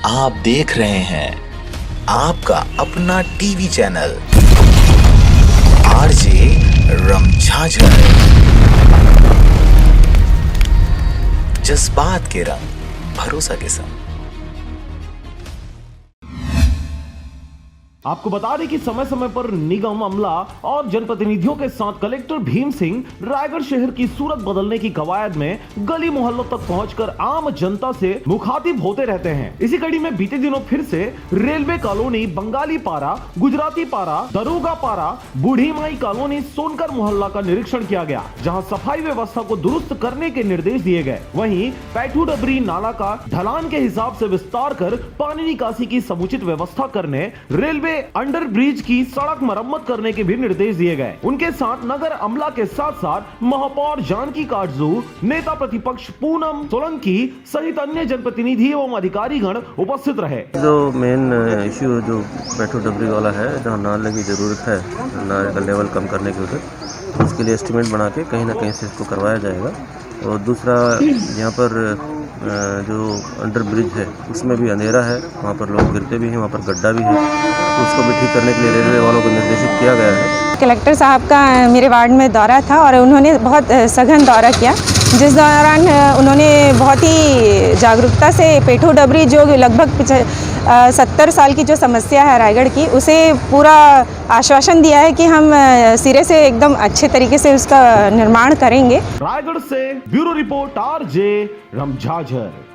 आप देख रहे हैं आपका अपना टीवी चैनल आरजे रमझाझर। जज्बात के रंग, भरोसा के संग। आपको बता दें कि समय समय पर निगम अमला और जनप्रतिनिधियों के साथ कलेक्टर भीम सिंह रायगढ़ शहर की सूरत बदलने की कवायद में गली मोहल्लों तक पहुंचकर आम जनता से मुखातिब होते रहते हैं। इसी कड़ी में बीते दिनों फिर से रेलवे कॉलोनी, बंगाली पारा, गुजराती पारा, दरोगा पारा, बूढ़ी माई कॉलोनी, सोनकर मोहल्ला का निरीक्षण किया गया, जहाँ सफाई व्यवस्था को दुरुस्त करने के निर्देश दिए गए। वहीं पैठू डबरी नाला का ढलान के हिसाब से विस्तार कर पानी निकासी की समुचित व्यवस्था करने, रेलवे अंडर ब्रिज की सड़क मरम्मत करने के भी निर्देश दिए गए। उनके साथ नगर अमला के साथ साथ महापौर जानकी काटजू, नेता प्रतिपक्ष पूनम सोलंकी सहित अन्य जनप्रतिनिधि एवं अधिकारीगण उपस्थित रहे। जो मेन इश्यू जो पैठू डबरी वाला है, जहाँ नाले की जरूरत है, नाले का लेवल कम करने के उधर, उसके लिए एस्टिमेट बना के कहीं ना कहीं से इसको करवाया जाएगा। और दूसरा, यहाँ पर जो अंडर ब्रिज है उसमें भी अंधेरा है, वहाँ पर लोग गिरते भी हैं, वहाँ पर गड्ढा भी है, तो उसको भी ठीक करने के लिए रेलवे वालों को निर्देशित किया गया है। कलेक्टर साहब का मेरे वार्ड में दौरा था और उन्होंने बहुत सघन दौरा किया, जिस दौरान उन्होंने बहुत ही जागरूकता से पैठू डबरी जो लगभग 70 साल की जो समस्या है रायगढ़ की, उसे पूरा आश्वासन दिया है कि हम सिरे से एकदम अच्छे तरीके से उसका निर्माण करेंगे। रायगढ़ से ब्यूरो रिपोर्ट आरजे रमझाझर।